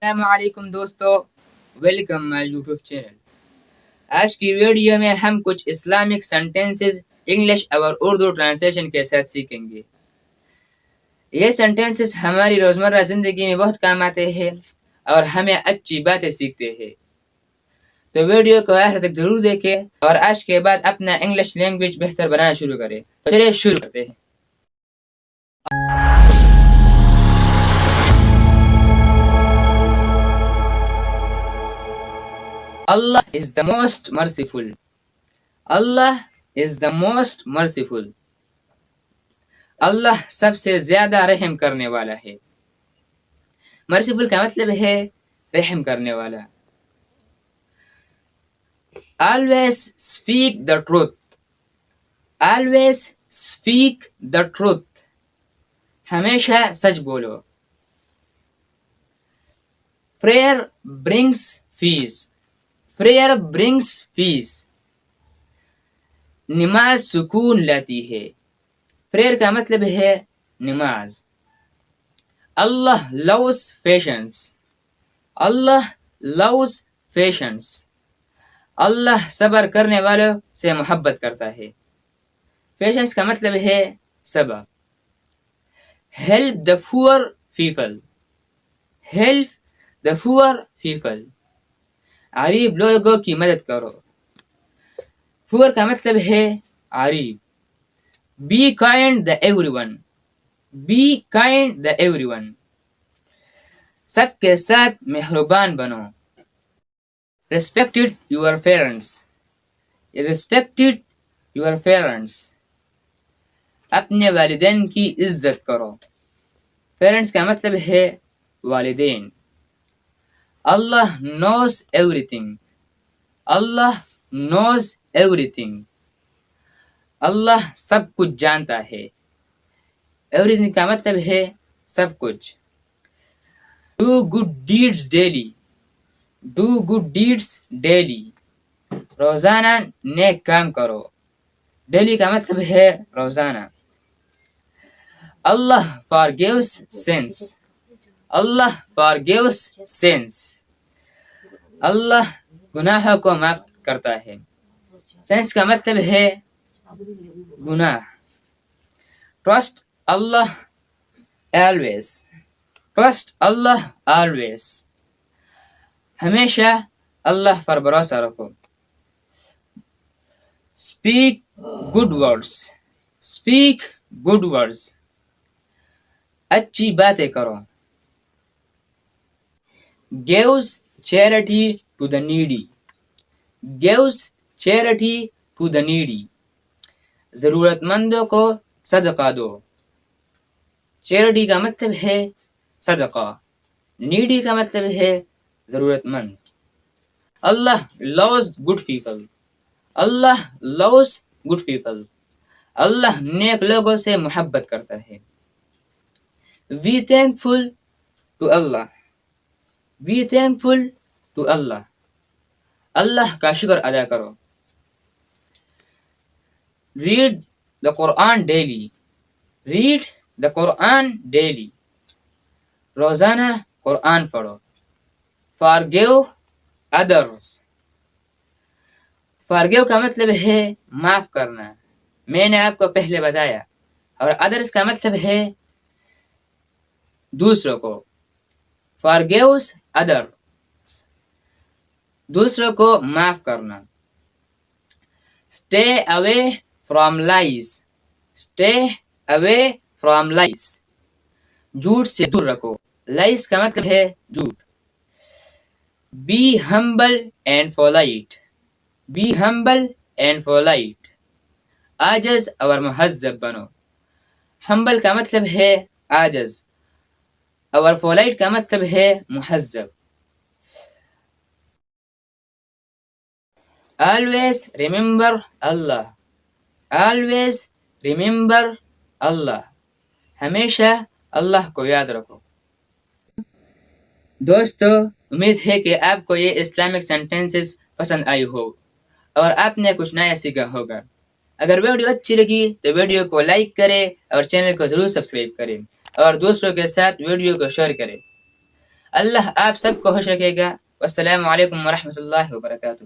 السلام علیکم دوستو، ویلکم مائی یوٹیوب چینل۔ آج کی ویڈیو میں ہم کچھ اسلامک سینٹنسز انگلش اور اردو ٹرانسلیشن کے ساتھ سیکھیں گے۔ یہ سینٹنسز ہماری روزمرہ زندگی میں بہت کام آتے ہیں اور ہمیں اچھی باتیں سیکھتے ہیں، تو ویڈیو کو آخر تک ضرور دیکھیں اور آج کے بعد اپنا انگلش لینگویج بہتر بنانا شروع کریں۔ تو چلیے شروع کرتے ہیں۔ Allah is the most merciful. Allah is the most merciful. اللہ سب سے زیادہ رحم کرنے والا ہے۔ مرسیفل کا مطلب ہے رحم کرنے والا۔ Always speak the truth. Always speak the truth. ہمیشہ سچ بولو۔ Prayer brings peace. Prayer brings peace. نماز سکون لاتی ہے۔ پریئر کا مطلب ہے نماز۔ اللہ loves patience. اللہ loves patience. اللہ صبر کرنے والوں سے محبت کرتا ہے۔ پیشنس کا مطلب ہے صبر۔ Help the poor people. Help the poor people. غریب لوگوں کی مدد کرو۔ پور کا مطلب ہے غریب۔ Be kind to everyone. Be kind to everyone. سب کے ساتھ مہربان بنو۔ Respect your parents. Respect your parents. اپنے والدین کی عزت کرو۔ پیرنٹس کا مطلب ہے والدین۔ اللہ knows everything. اللہ knows everything. اللہ سب کچھ جانتا ہے۔ ایوریتھنگ کا مطلب ہے سب کچھ۔ Do good deeds daily. Do good deeds daily. روزانہ نیک کام کرو۔ ڈیلی کا مطلب ہے روزانہ۔ اللہ forgives sins. اللہ forgives sins. اللہ گناہوں کو معاف کرتا ہے۔ سینس کا مطلب ہے گناہ۔ Trust Allah always. Trust Allah always. ہمیشہ اللہ پر بھروسہ رکھو۔ Speak good words. Speak good words. اچھی باتیں کرو۔ Gives charity to the needy. Gives charity to the needy. ضرورت مندوں کو صدقہ دو۔ چیریٹی کا مطلب ہے صدقہ۔ نیڈی کا مطلب ہے ضرورت مند۔ اللہ loves good people. اللہ loves good people. اللہ نیک لوگوں سے محبت کرتا ہے۔ Be thankful to Allah. Be thankful to Allah. اللہ کا شکر ادا کرو۔ Read the Quran daily. Read the Quran daily. روزانہ قرآن پڑھو۔ Forgive others. Forgive کا مطلب ہے معاف کرنا، میں نے آپ کو پہلے بتایا، اور others کا مطلب ہے دوسروں کو۔ Forgives others. دوسروں کو معاف کرنا۔ Stay away from lies. Stay away from lies. جھوٹ سے دور رکھو۔ lies کا مطلب ہے جھوٹ۔ Be humble and polite. Be humble and polite. عاجز اور مہذب بنو۔ humble کا مطلب ہے عاجز اور polite کا مطلب ہے مہذب۔ Always remember Allah. Always remember Allah. ہمیشہ اللہ کو یاد رکھو۔ دوستو، امید ہے کہ آپ کو یہ اسلامک سینٹنسز پسند آئی ہو اور آپ نے کچھ نیا سیکھا ہوگا۔ اگر ویڈیو اچھی لگی تو ویڈیو کو لائک کریں اور چینل کو ضرور سبسکرائب کریں اور دوستوں کے ساتھ ویڈیو کو شیئر کریں۔ اللہ آپ سب کو خوش رکھے گا. والسلام علیکم ورحمۃ اللہ وبرکاتہ.